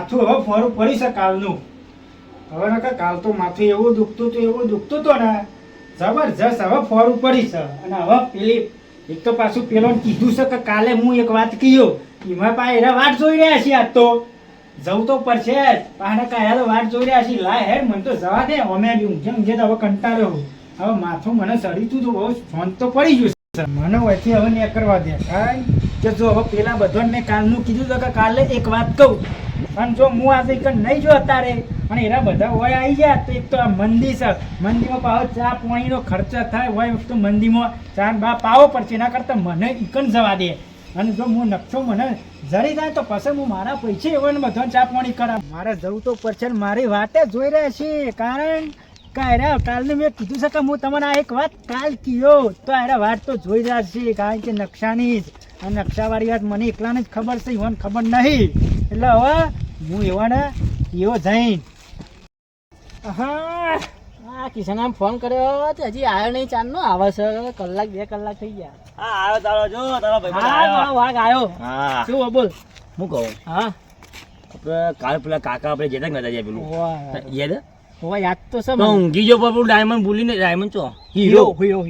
માથું હવે ફરું પડી છે કાલનું. હવે નકર કાલ તો માથું એવું દુખતું તો ને જબરજસ્ત હવે ફરું પડી છે. અને હવે પેલી એક તો પાછું પેલોને કીધું છે કે કાલે હું એક વાત કીધો એમાં પાછા એના વાટ જોઈ રહ્યા છીએ. આજ તો જવું તો પડશે જ. પાછા કાયા તો વાટ જોઈ રહ્યા છીએ. લાય હેડ મને તો જવા દે. અમે ઊંઘે તો હવે કંટાળ્યો હું. હવે માથું મને સડીતું તો બહુ ફોન તો પડી ગયું છે. મને વચ્ચે હવે ને કરવા દે કારણ કે જો હવે પેલા બધાને મેં કાલનું કીધું તો કે કાલે એક વાત કહું અને જો હું આજે નહીં જો અત્યારે અને એના બધા હોય આવી જાય તો એક તો આ મંદી છે. મંદીમાં પાવો ચા પાણીનો ખર્ચો થાય હોય તો મંદીમાં ચા બા પાવો પડશે. એના કરતાં મને ઇકન જવા દે. અને જો હું નકશો મને જડી જાય તો પછી હું મારા પૈસે એવા બધાને ચા પાણી કરા. મારે જવું તો પડશે. મારી વાતે જોઈ રહ્યા છીએ કારણ કાલને મેં કીધું છે કે હું તમને આ એક વાત કાલ કીધો તો આ વાત તો જોઈ રહ્યા છીએ કારણ કે નકશાની જ અને નકશાવાળી વાત મને એકલાને જ ખબર છે. એવાને ખબર નહીં. એટલે હવે હું એવાને એવો જઈને હા કિશન ફોન કર્યો તો હજી આવ્યો નહીં. ચાંદનો આવે છે કલાક 2 કલાક થઈ ગયા. હા આવ્યો તારો જો તારો ભાઈ હા વાઘ આવ્યો. હા શું બોલ. હું કહું હા આપણે કાલ પેલા કાકા આપણે જતા નતા જાય પેલું યાદ યાદ તો છે તો ઊંઘી ગયો પણ પેલું ડાયમંડ ભૂલી ને ડાયમંડ છો હીરો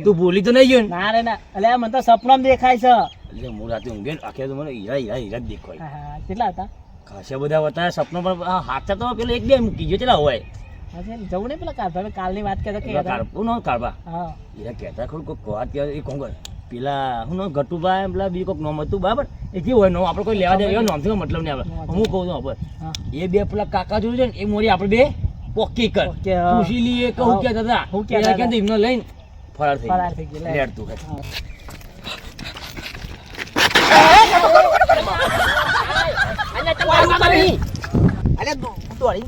તું ભૂલી તો નહીં ગયો ને? ના રે ના એટલે મને તો સપનામાં દેખાય છે. એટલે હું રાતે ઊંઘે આખે તો મને હીરા હીરા હીરા જ દેખાય. હા કેટલા હતા? ખાસા બધા હતા સપનો પણ હાથા તો પેલો એક બે મૂકી ગયો ચેલા હોય જવું નહીં પેલા કારભાઈ કાલની વાત કરતો કે કારપું ન કારબા હા હીરા કહેતા ખરું કોઈક વાત કે એ કોંગર પેલા હું ગટુબા પેલા બીજું કોઈક નામ હતું બરાબર એ કેવું હોય નામ આપણે કોઈ લેવા દે એવો નામથી મતલબ નહીં આપણે હું કહું છું ખબર એ બે પેલા કાકા જોયું છે ને એ મોરી આપણે બે પોકી કર પૂછી લઈએ કે હું કહેતા હતા હું કહેતા એમને લઈને ફરાર થઈ લેડતું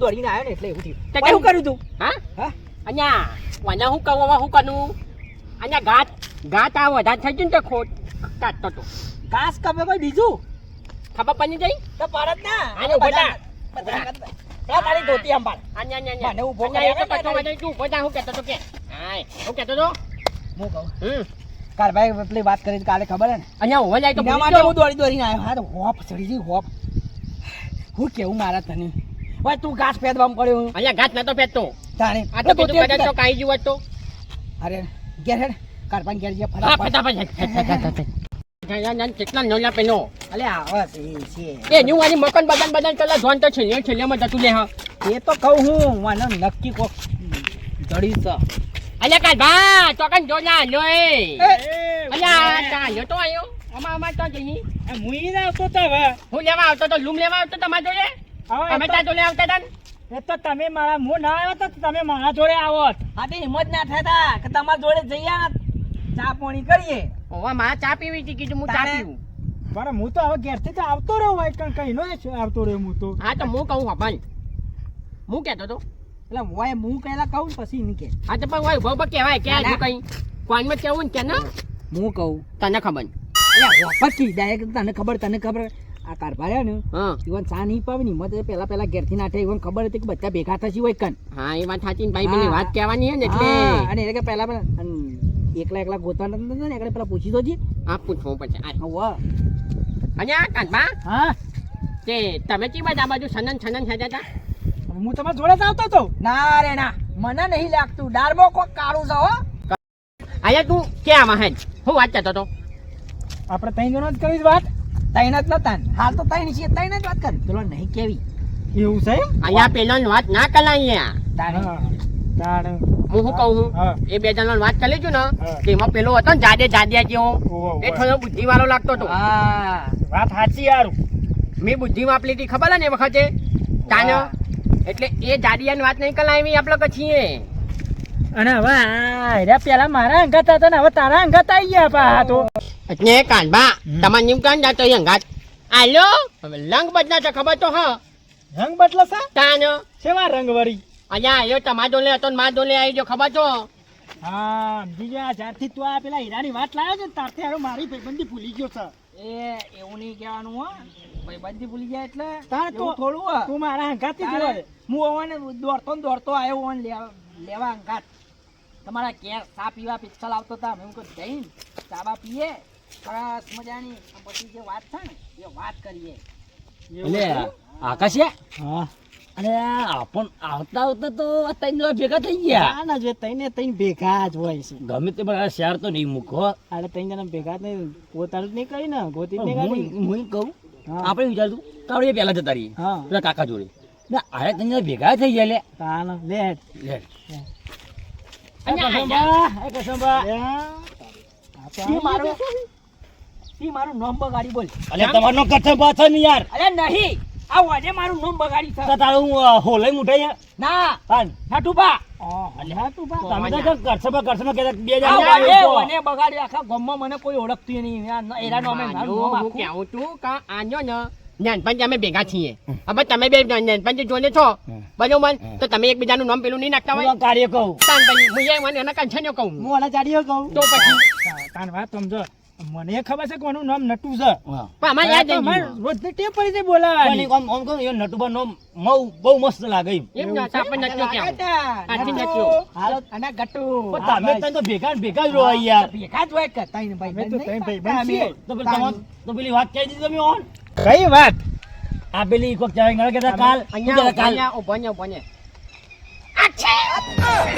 દોડીને આવ્યો ને એટલે એવું થયું. શું કર્યું તું? હા અહીંયા વાના હું કહું હું કરું અહીંયા ઘાટ આ વધારે થઈ ગયું ને તો ખોટ કાઢતો હતો. ઘાસ કપે કોઈ બીજું ખબર પડી જઈ તો પરત ના આને ઉભા તારી ધોતી અંબાર મને ઉભો કર્યા ને તું ઉભો જા. હું કહેતો તો કે હાય હું કહેતો તો હું કહું કારભાઈ પેલી વાત કરી કાલે ખબર હે ને અહીંયા હોવા જાય તો માટે હું દોડીને આવ્યો. હા તો હોપ ચડી ગઈ હોપ. હું કેવું મારા તને ઓય તું ઘાસ પેદવામાં પડ્યો. અહીંયા ઘાસ નતો પેદતો તાણે આ તો કદાચ તો કાઈ જીવ હતો. અરે ઘેર હેડ કારભાઈ ઘેર જે ફટાફટ કેટલા નોલા પેનો અલે આવા છે એ ન્યુ આની મકન બદન કલા જોન તો છેલ્લેમાં જતું લે. હા એ તો કહું હું મને નક્કી કોક જડી છે. અલ્યા કારભા ચોકન જોના લો એ અલ્યા ચાલ્યો તો આયો અમાર તો જઈ મુઈ ના આવતો તો હવે હું લેવા આવતો તો લૂમ લેવા આવતો તમારા જોડે અમે ત્યાં જોડે આવતા હતા એ તો તમે મારા હું ના આવ્યો તો તમે મારા જોડે આવત. હા તે હિંમત ના થતા કે તમારા જોડે જઈએ ચા પાણી કરીએ. ઓવા માં ચા પીવી હતી કીધું હું ચા પીવું. બરાબર હું તો હવે ઘેરથી તો આવતો રહ્યો હોય કઈ નો આવતો રહ્યો હું તો. હા તો હું કહું હબાલ હું કહેતો તો એટલે હોય હું પહેલા કહું પછી નહીં કે હા તો પણ હોય ઉભો કહેવાય કે આજુ કઈ કોનમાં કેવું ને કે ના હું કહું તને ખબર એટલે પછી ડાયરેક્ટ તને ખબર આ કારભાર ને ઈવન ચા નહીં પાવે ને મત પેલા ઘેરથી નાઠે ઈવન ખબર હતી કે બધા ભેગા થશે હોય કન. હા એ વાત સાચી ભાઈ પેલી વાત કહેવાની ને એટલે અને એટલે કે પેલા એકલા ગોતવા નથી ને એટલે પેલા પૂછી દોજી. હા પૂછવું પડશે. અહીંયા કાંતબા હા તે તમે ચી બાજુ છનન ખેંચ્યા હતા? હું તમારા જોડે જ આવતો હતો. ના રે ના મને નહીં લાગતું ડારમાં કોક કાળું છે હો. અહીંયા તું ક્યાં માં હેજ હું વાત કરતો તો આપણે ત્રણ જણા જ કરી વાત. તૈન જ નતા હાલ તો તૈન છીએ તૈન જ વાત કરી પેલો નહીં કેવી એવું છે અહીંયા પેલા વાત ના કલા અહીંયા હું શું કહું છું એ બે જણ વાત કરી લીધું ને તેમાં પેલો હતો ને જાડિયા જેવો એ થોડો બુદ્ધિ વાળો લાગતો હતો. વાત સાચી યાર મેં બુદ્ધિ વાપરી હતી ખબર ને એ વખતે તાને એટલે એ જાડિયાની વાત નહીં કલાવી આપણે કછીએ. અને હવે પેલા મારા અંગાત હતા ને હવે તારા અંગાત આવી ગયા પા તો એટલે કાનબા તમારે નિમ કાન જાતો અંગાત આલો રંગ બદલા તો ખબર તો હા રંગ બદલાશે તાન સેવા રંગ વળી અહીંયા આવ્યો તમારો લે હતો મારો લે આવી ગયો ખબર તો. હા બીજા જ્યારથી તું આ પેલા હીરાની વાત લાવ્યો છે ત્યારથી હારો મારી ભાઈબંધી ભૂલી ગયો છે. એ એવું નહીં કહેવાનું હો ભાઈબંધી ભૂલી ગયા એટલે તાર તો થોડું તું મારા અંગાત જ હોય. હું ઓવાને દોડતો આવ્યો ઓન લેવા અંગાત તમારા ઘેર ચા પીવા પિક્ચર આવતો હતા. મેં કહું જઈને ચાબા પીએ સરસ મજાની પછી જે વાત છે ને એ વાત કરીએ. એટલે આકાશિયા હા અરે આપણ આવતા આવતા તો આ ત્રણ જણા ભેગા થઈ ગયા ના ના જો તઈને તઈને ભેગા જ હોય છે ગમે તે પણ આ શહેર તો નહીં મૂકો અરે તઈને જણા ભેગા જ નહીં પોતાનું જ નહીં કરી ને ગોતી જ નહીં હું કાઢી. હું કહું હા. આપણે વિચારતું કે આપણે પહેલા જતા રહીએ હા પેલા કાકા જોડે ના આરે ત્રણ જણા ભેગા થઈ ગયા લે તાન લે લે અહીંયા કસંબા મારું નામ બગાડી બોલ અલે તમારનો કથા પાછા ને યાર અરે નહીં આ વાજે મારું નામ બગાડી છે તો તારું હોલઈ મુઠાઈ ના હા નટુબા તમે તો કરસબા કહેતા બે આ જણા વાજે મને બગાડી આખા ગામમાં મને કોઈ ઓળખતું નહીં એના નામે મારું નામ હું આખું. કહેવું છું કે આજો ને નાનપણથી અમે ભેગા છીએ હવે તમે બે નાનપણથી જોડે છો બરોબર તો તમે એકબીજાનું નામ પેલું નહીં નાખતા હોય હું કાર્ય કહું તાન પછી હું એ મને એના કંઠાને કહું હું આના ચાડીઓ કહું તો પછી તાન વાત સમજો મને ખબર છે કે કોનું નામ નટુ છે પણ અમારે યાદ નહીં અમારે રહ્યું. રોજની ટેવ પડી છે પણ બોલાવાની એક આમ કહું એ નટુબા નો બહુ મસ્ત લાગે એમ એમ ના આપણને નચ્યો ક્યાં આથી નટુ. નચ્યો. હાલો અને ગટુ પણ તમે ત્રણ તો ભેગા ને ભેગા જ રહો યાર ભેગા જ હોય કે તઈને ભાઈ અમે તો બંધ તઈને નહીં ભાઈ બંધ છીએ. તો પેલી તમાર- તો પેલી વાત કહી દીધી તમે ઓન કઈ વાત આ પેલી કોક ચાય ગળા કહેતા કાલ અહીંયા કાલ અહીંયા ઉભો ને ઉભો ને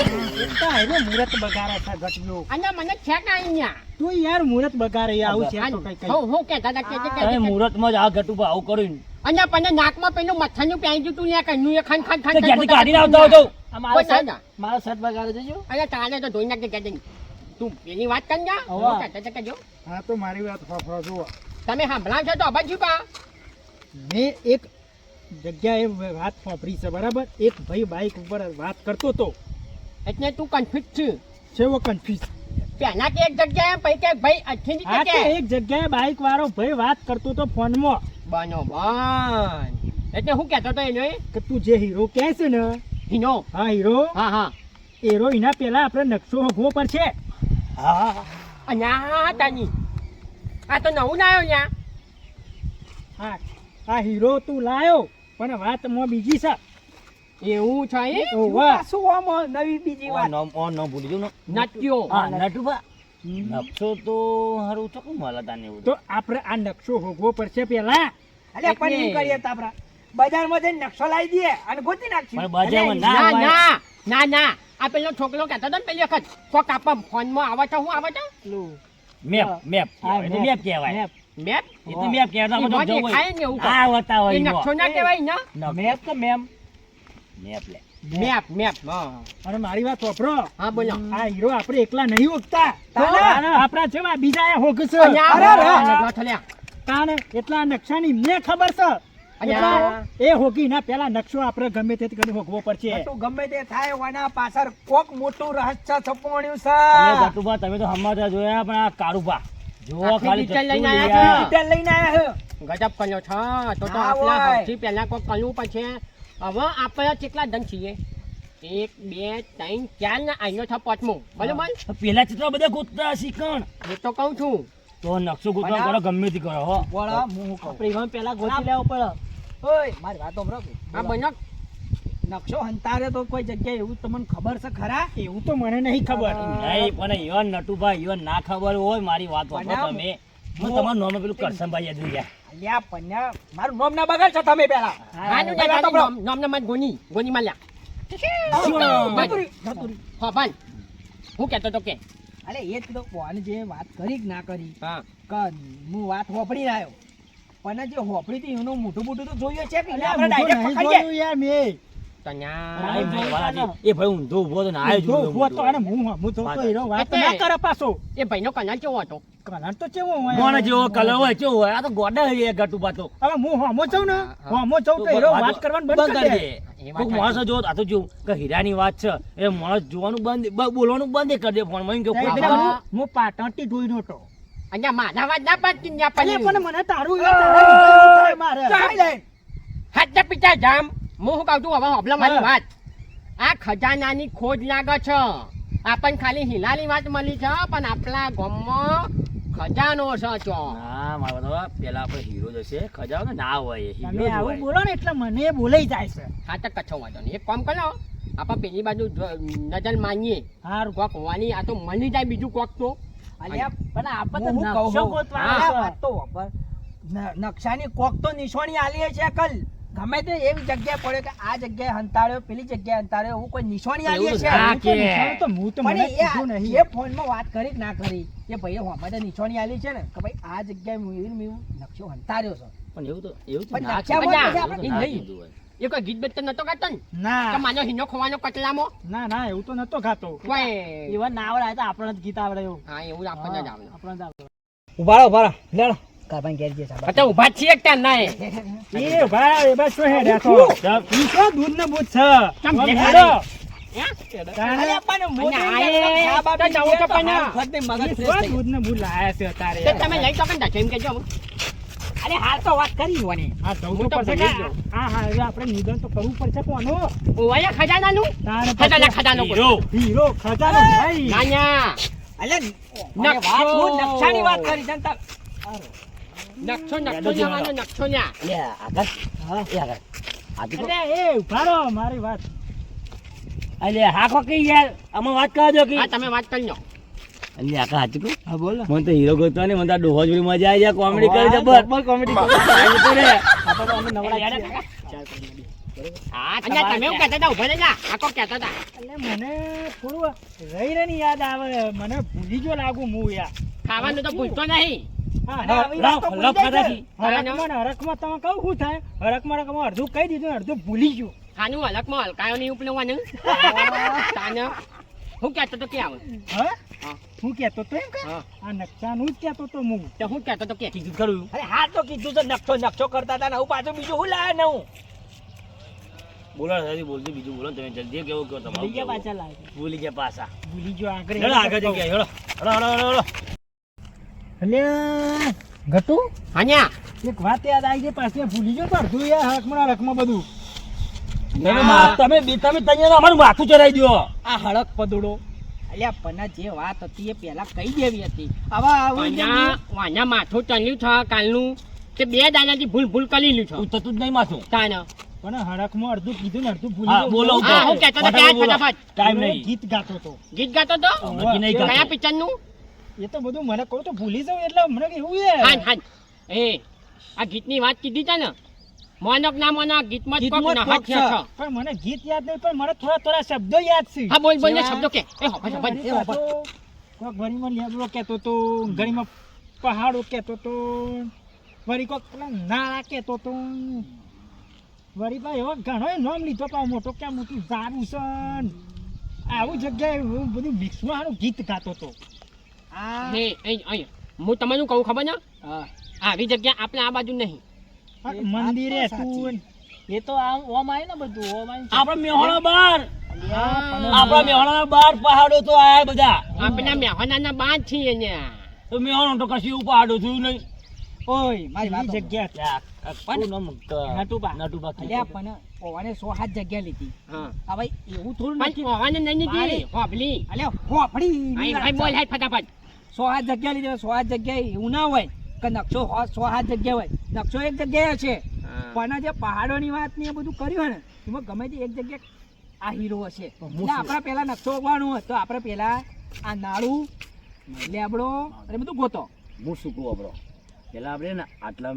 મુહૂર્ત બગાડે છે ગટનું અહીંયા મને છે કે અહીંયા તું યાર મુહૂર્ત બગાડે આવું છે તો કઈ કઈ હું કહેતા હતા કે તમે મુહૂર્તમાં જ આ ઘટુબા આવું કર્યું અહીંયા પણ નાકમાં પેલું મચ્છરનું પહેરી દીધું ને કન્યું એ ખન ખન તો ખન ઘેરથી કાઢીને આવતા હતો આ મારો કોઈ ના શર્ટ ના. મારો શર્ટ બગાડે જજો અહીંયા તારે તો ધોઈ નાખજે કે તું પેલી વાત કર જા હોવે. હું કહેતા હતા કે જો હા તો મારી વાત ફફડો જુઓ તમે સાંભળાવ છો તો અબજ છુપા મેં એક જગ્યાએ વાત ફફડી છે બરાબર એક ભાઈ બાઈક ઉપર વાત કરતો હતો એટલે તું કન્ફ્યુઝ છે છે वो કન્ફ્યુઝ પહેલા કે એક જગ્યાએ પછી કે ભાઈ અઠી હા તો જગ્યાએ એક જગ્યાએ બાઈક વાળો ભાઈ વાત કરતો હતો ફોનમાં બનો બન એટલે હું કહેતો તો એનો કે તું જે હીરો કહે છે ને હિનો હા હીરો હા હા હીરો એના પેલા આપણે નકશો હોવો પડશે હા અહીંયા તાની આ તો નવું ના આવ્યો ત્યાં હા આ હીરો તું લાયો પણ વાત મોં બીજી છે એવું છે એ? ઓવા શું આમ નવી બીજી વાત ઓન નો ભૂલી જાઉં ને નટ્યો હા નટુબા નકશો તો હારું ચોખ્ખું મળે તાને એવું તો આપણે આ નકશો હોવો પડશે પેલા અલ્યા પણ એમ કરીએ તો આપડા બજારમાં જઈને નકશો લાવી દઈએ અને ગોતી નાખીએ પણ બજારમાં ના ના હોય. ના ના ના આ પેલો છોકરો કહેતો હતો ને પેલી વખત કોક આપા ફોનમાં આવે છે હું આવે છે મેપ મેપ હા, કહેવાય. એટલે મેપ કહેવાય મેપ. મેપ એ તો મેપ કહેવાય. ઈ આમાં તો જવું દેખાય ને એવું હોય. આ બતાવો એ ઈનો. નકશો ના કહેવાય ને મેપ કે મેમ મેપ લે મેપ મેપ હા અને મારી વાત વાપરો હા બોલો આ હીરો આપણે એકલા નહીં હોકતા તાના. આપણા જેવા બીજા હોકશે અહીંયા અરે, અરે, આ નગરો થલ્યા. તાને એટલા નકશાની મને ખબર છે અહીંયા. એટલા એ હોકી ના પેલા નકશો આપણે ગમે તે કરી હોકવો પડશે તો ગમે તે થાય વાના પાછળ કોક મોટું રહસ્ય છપવાણ્યું તમે છે ગટુબા તમે તો હમણાં જોયા પણ આ કાળુબા જો આખી ખાલી detail લઈને જતું આયા યાર. છે. ડિટેલ લઈને આયા છે ગજબ કર્યો છે તો હા, આપણા હોય. સૌથી પહેલા કોઈ કલું પછી હવે આપણે કેટલા દન છીએ 1 2 3 4 ને આઈનો છે પાંચમો બરોબર પેલા ચિત્ર બધા ગોતતા શીખણ એ તો કહું છું તો નકશો ગોતવા પણ કરો ગમે તે કરો હો વળા હું કહું આપણે એમાં પેલા ગોતી લેવો પડે ઓય મારી વાતો બરાબર આ બનો નકશો હંતારે તો કોઈ જગ્યાએ એવું તમને ખબર છે ખરા એવું તો મને નહીં ખબર નહીં પણ ઈવન નટુભાઈ ઈવન ના ખબર હોય મારી વાત વાપરો પણ તમે હું તમારું નામ પેલું કરસનભાઈ યાદ રહી ગયા અલ્યા પન્યા મારું નામ ના બગાડશો તમે પેલા આનું ભાઈ, વાતો નામ નામ મત ગોની માં લ્યા ધતુરી, ધતુરી. હા ભાઈ હું કહેતો તો કે અરે એ જ તો કોણ જે વાત કરી કે ના કરી હા કે હું વાત હોપડી આવ્યો પણ જે હોપડી હતી એનું મોટું મોટું તો જોયું છે કે અલ્યા, આપણે મૂઠું ડાયરેક્ટ નહીં પકડીએ જોયું યાર મેં તન્યા નહીં, નહીં, વાલાજી. એ ભાઈ ઊંધો ઊભો હતો ને આયો જ જો ઊંધો ઉભો હતો ઊંધો. અને હું તો હીરો વાત એટલે- ના કરે પાછો એ ભાઈનો કલર કેવો હતો કલર તો કેવો હોય મોણે જેવો કલર હોય કેવો હોય આ તો ગોડા છે ગટુબા તો હવે હું હોમો જાઉં ને હા. હોમો જાઉં તો હીરો વાત કરવાનું બંધ કરી દે એ વાત કોઈક માણસ સાચી. જો આ તો જો કે હીરાની વાત છે એ માણસ જોવાનું બંધ બોલવાનું બંધ કરી દે ફોન માં કે ત્યાં કોઈ એટલે ખબર હું પાટણથી જોઈને હતો અહીંયા માધા વાત ના પાડતી ને અલ્યા, આપણને પણ મને તારું તારા લીધે એવું થાય મારે ચાલ લઈને. હાથ પિતા જામ હું શું કહું છું હવે હોભલા મારી હા. વાત આ ખજાનાની ખોજ લાગે છે આપણને ખાલી હિલાલી વાત મળી છે પણ આપણા ગામમાં ખજાનો છે ચો ના મારા બધા પેલા આપણે હીરો જશે ખજાવ ને ના હોય એ હીરો તમે જ આવું હોય. બોલો ને એટલે મને બોલાઈ જાય છે હા તો કચ્છો વાંધો નહીં એક કામ કરો આપણે પેલી બાજુ નજર માનીએ હારું કોક હોવાની આ તો મળી જાય બીજું કોક તો અલ્યા પણ આપણે તો હું કહું નકશો છું. ગોતવાનો આ છે. વાત તો વાપર. નકશાની કોક તો નિશાની આલી છે કલ ગમે તે એવી જગ્યાએ પડ્યો કે આ જગ્યાએ હંતાડ્યો પેલી જગ્યાએ હંતાડ્યો એવું કોઈ નિશાની આવી એવું છે ના કે. તો હું તો પણ મને એ કીધું નહીં એ ફોનમાં વાત કરી કે ના કરી એ ભાઈએ હોમાં તો નિશાની આલી છે ને કે ભાઈ આ જગ્યાએ હું એવું નકશો હંતાડ્યો છે પણ એવું તો પણ ના નાખ્યા કીધું. વગર એવું તો પછી ના આપણે કીધું હોય. એ કોઈ ગીત બેટ તો નતો ગાતો ને કે ના માનો હિનો ખોવાનો કટલામાં ના ના એવું તો નતો ખાતો કોઈ એવા ના આવડે તો આપણને જ ગીત આવડે એવું હા એવું આપણને જ આવડે આપણને જ આવડે ઉભા લેડો કાબાઈ ઘેર જે સાહેબ તો ઉભા છીએ કે ના એ ભાઈ એ બસ શું હેડ્યા છો ઈ તો દૂધ ને બૂધ છે કેમ હવે દેખાડો? હેડો. અરે આપણને મોટી અને આ બાપ તો જવું તો પણ ના. ફટ દે મગજ ઈ ફ્રેશ તો થઈ દૂધ ને બૂધ લાયા છે તારે તો તમે લઈ તો કંટા એમ કેજો જાય. અરે હાલ તો વાત કરી મને હા જવું હું તો તો પડશે ભૂલી કે ગયો. હા હા હવે આપણે નિધન તો કરવું પડશે કોનું ઓયા ખજાનાનું તારે ખજાનો હીરો. હીરો ખજાનો ભાઈ નાન્યા અલે નકશો. વાત હું નકશાની વાત કરી છે ને તાર નકશો ન્યાવાનો નકશો ન્યા લે, આગળ. એ આગળ. આ તો અરે એ ઉભા રહો મારી વાત અલે હા કોકી યાર આમાં વાત કરવા દો કે હા તમે વાત કરી લો અલે આકા હાચું કહું? હા બોલો મને તો હીરો ગોતવા ને મને તો આ ડોહો જોડી મજા આવી જાય કોમેડી કરી જબર કોમેડી આવી તો રે. આપણે તો અમે નવરા છીએ. હા તમે એવું કહેતા હતા ઉભા રહેજા આખો કહેતા હતા એટલે મને થોડું રહી રહીને યાદ આવે મને ભૂલી ગયો લાગુ હું યાર ખાવાનું તો ભૂલતો નહીં હા અને આવી લાવ, વાત તો લાવ, ભૂલી જાય ફટાફટ. હરકમાં ને હરકમાં તમે કહું શું થાય હરકમાં અડધું કહી દીધું ને અડધું ભૂલી ગયું ખાનું હલકમાં હલકાયો નહીં ઉપલેવાનું તાને હું કહેતો તો ક્યાં આવે હા હા. હું કહેતો તો એમ કે હા. આ નકશાનું જ કહેતો તો હું તો હું કહેતો તો કે કીધું ખરું. અરે હાલ તો કીધું છે નકશો કરતા હતા ને હું પાછું બીજું હું લાયા ને હું બોલો સાહેબ, બોલજો બીજું બોલો તમે જલ્દી કેવું કહો તમારું ભૂલી ગયા કેવું. પાછા લાગે ભૂલી ગયા પાછા ભૂલી ગયો આગળ હેડો આગળ જગ્યાએ હેડો હેડો હેડો હેડો હેડો. એટલે ગટુ હાન્યા એક વાત યાદ આવી ગઈ પાછી ભૂલી ગયો તો અડધું યાર હરકમાં બધું તમે તૈયાર અમારું માથું ચડાવી દો. આ હળક પદોડો અલ્યા પના જે વાત હતી એ પહેલા કઈ દેવી હતી હવે આવું જે વાના માથું ચલ્યું છે કાલનું તે બે દાનાથી ભૂલ કરી લ્યું છે તું થતું જ નહીં માથું. તાને પણ હરકમાં અડધું કીધું ને અડધું ભૂલી હા, ગયો. બોલો. હા હું કહેતો તો કે આજ બોલો. ફટાફટ ટાઈમ પેલો નહીં. ગીત ગાતો તો ગીત ગાતો તો નક્કી નહીં કયા કયા ગાતો. પિક્ચર નું એ તો બધું મને કહું તો ભૂલી જાઉં એટલે મને એવું છે હાન હાન એ આ ગીતની વાત કીધી છે ને મોનક ના મોનક ગીતમાં જ કોક ગીતમાં જ નહાત કોક છે છે. પણ મને ગીત યાદ નહીં પણ મને થોડા શબ્દો યાદ છે હા બોલ બોલ ને જેવા- શબ્દો કે એ હોભા હોભા ઘણી પાછો કોક ઘણીમાં લેબડો કહેતો તો ઘણીમાં પહાડો કહેતો તો વળી કોક પેલા નાળા કહેતો તો વળી ભાઈ એવો ઘણો નામ લીધો તો મોટો ક્યાં મોટું સારું છે ને. આવું જગ્યાએ હું બધું મિક્સમાં હારું ગીત ગાતો તો આ હે એ હું તમને કહું ખબર ને હા. આવી જગ્યા આપણે આ બાજુ નહીં આ એ મંદિરે વાત તો હતું એ તો આમ ઓમ આય ને બધું ઓમ આય આપણા મેહોણા બાર પણ આપણા મેહોણા બાર પહાડો તો આયા બધા. આપણે મેહોનાના બાદ છીએ ને તો મેહોણો તો કશું એવું પહાડો થયું નહીં. ઓય મારી વાત એ જગ્યા શું નામ? નટુબા. નટુબા કે. અલ્યા પણ ઓવાને 100 જગ્યા લીધી હા હવે એવું થોડું પણ નથી હોવાને નહીં મારે- દીધી હોભલી અલ્યા હોફડી ભાઈ ભાઈ બોલ હેડ ફટાફટ 100 જગ્યા લીધી 100 જગ્યાએ એવું ના હોય કે નકશો 100 જગ્યા હોય નકશો એક જગ્યાએ છે પણ આ જે પહાડોની વાત ને એ બધું કર્યું હોય ને એમાં ગમે તે એક જગ્યાએ આ હીરો હશે એટલે આપણે પેલા નકશો ઓગવાનું હોય તો આપણે પેલા આ નાળું લેબડો અને બધું ગોતો હું શું કહું આપણો પેલા આપણે ને આટલા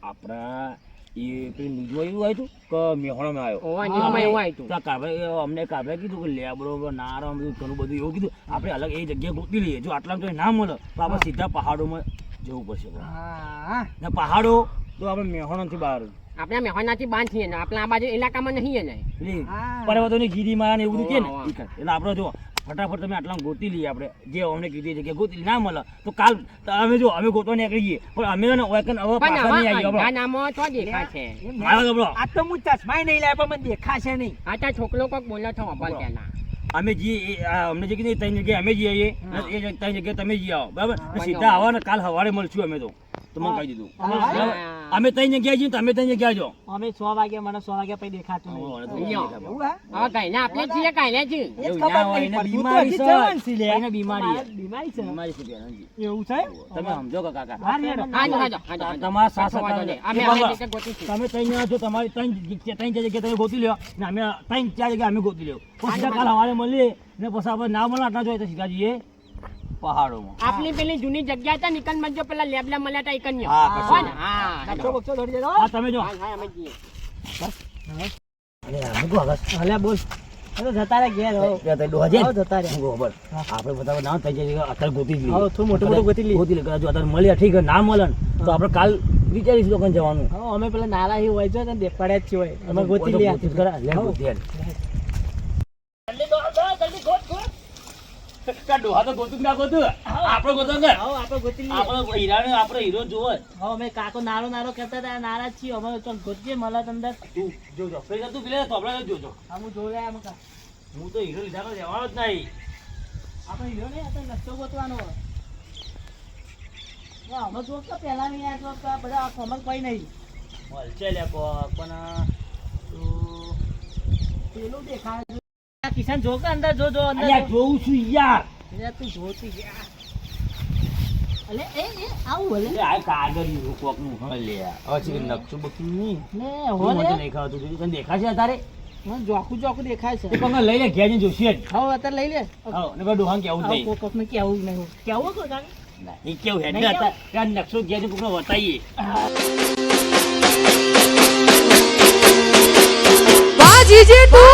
આપણા એ પેલી ન્યૂઝમાં એવું આવ્યું કે મેહોણામાં આવ્યો. ઓવા નીમાં એવું આવ્યું તો આ કાભાઈ અમને કાભાઈ કીધું કે લેબડો નારો બધું ઘણું બધું એવું કીધું આપણે અલગ એ જગ્યાએ ગોતી લઈએ જો આટલામાં તો ના મળે તો આપણે સીધા પહાડોમાં જવું પડશે. હા ને પહાડો તો આપણે મેહોણાથી બહાર આપણે મેહોનાથી બાંધ છીએ ને આપણે આ બાજુ ઇલાકામાં નહીં ને એટલે હા. પર્વતોની ગીરીમાં ને એવું બધું કે ને વાહ, વાહ. ઈ કરે. એટલે આપણે જો ફટાફટ તમે આટલા ગોતી લઈએ આપણે જે અમને કીધી જગ્યાએ ગોતી ના મળે તો કાલ તો અમે જો અમે ગોતવા નીકળીએ પણ અમે ને હવે પાછા નહીં આવીએ પણ આપણો. નામો તો દેખાશે મારો આપણો. આ તો હું ચશ્માય નહીં લાવ્યો પણ મને દેખાશે નહીં આ તો છોકરો કોક બોલો છો અભલ પેલા અમે જઈએ અમને જે કીધું એ ત્રણ જગ્યાએ અમે જઈએ આવીએ હા. એ ત્રણ જગ્યાએ તમે જઈ આવો બરાબર ને બરાબર. સીધા આવો ને કાલ સવારે મળશું અમે તો મને કહી દીધું બરાબર? અમે ત્રણ જગ્યાએ જઈએ તમે ત્રણ જગ્યાએ જો અમે 100 વાગે મને 100 વાગે પછી દેખાતું નહીં હવે તો યો. દેખાય. એવું હા હવે કઈ ના આપણે છીએ કઈ ને છીએ એ જ એવું ખબર ના હોય, નહીં એને પડતું. બીમારી તો છે. હજી જવાન છે લે. એને બીમારી છે. બીમારી છે બીમારી છે બેનજી. એવું છે તમે સમજો કે કાકા બહાર હેડો. હાજો હાજો હાજો તમારા સાસ કશો વાંધો નહીં. અમે એ બાબા. આ રીતે ગોતી છીએ. તમે ત્રણ જણા છો તમારી ત્રણ જગ્યાએ તમે ગોતી લ્યો ને અમે ત્રણ ચાર જગ્યાએ અમે ગોતી લ્યો પછી સીધા કાલ સવારે મળીએ ને પછી આપણે ના મળે આટલા જોઈએ તો સીધા જઈએ પહાડોમાં. આપની પેલી જૂની જગ્યા હતા નિકન મજો પેલા લેબલા મળ્યા હતા ઈકન હા, કશો હા નકશો બકશો દોડી દેજો. હા તમે જો હા અમે જઈએ અને આ મૂકો આગળ. હાલે બોલ હવે જતા રહે ઘેર હો ત્યાં તઈ ડોહા છે ને? જતા રહે મૂકો ખબર. આપણે બધા ના થઈ જાય અત્યારે ગોતી જ લઈએ. હા, થોડું મોટું ગોતી લઈએ. ગોતી લે. કદાચ જો અત્યારે મળ્યા ઠીક છે, ના મળે ને તો આપણે કાલ વિચારીશું લોકોને જવાનું. હા અમે પેલા નારા ही હોય છે ને દેખાડ્યા જ છે હોય અમે ગોતી લઈએ ગોતી જ ખરા. લે ગોતી હેડ. કા ડોહા તો ગોતું જ ના ગોતું. આપણે ગોતો ને. હા આપણે ગોતી લઈએ આપણે હીરાને આપણે હીરો જોવો જ. હા અમે કાકો નારો કહેતા હતા નારા જ છીએ અમે ચાલ ગોતીએ મળે અંદર તું જોજો. પેલા તું પેલા તોબડા જોજો. હા હું જોઈ રહ્યા અમે હું તો હીરો લીધા તો જવાનો જ નહીં. આપણે હીરો નહીં આપણે નકશો ગોતવાનો હોય અમે જો કે પહેલા નહીં આ જો કે બધા કોમન કોઈ નહીં મળશે લે કોક પણ પેલું દેખાય છે. આ કિશન જો કે અંદર જો અંદર અલ્યા જોઉં છું યાર. અરે તું જોતી ગયા અલે એ આવું ભલે લે આ કાગળિયું કોકનું હવે લે. હવે છે કે નકશું બકશું નહીં. ને હું હોલે મને નહીં ખાતું. તને દેખાશે અત્યારે? મને જોખું દેખાય છે તે કોકને લઈ લે ઘેર જઈને જોશે જ. હવે અત્યારે લઈ લે હા ને ડોહાને કેવું જ નહીં. કોકને કેવું નહીં કેવું તો જાણે એ કેવું હેડ ને અત્યારે ત્યાં નકશો ઘેર જઈને કોકને બતાવીએ. વાહ જીજે તું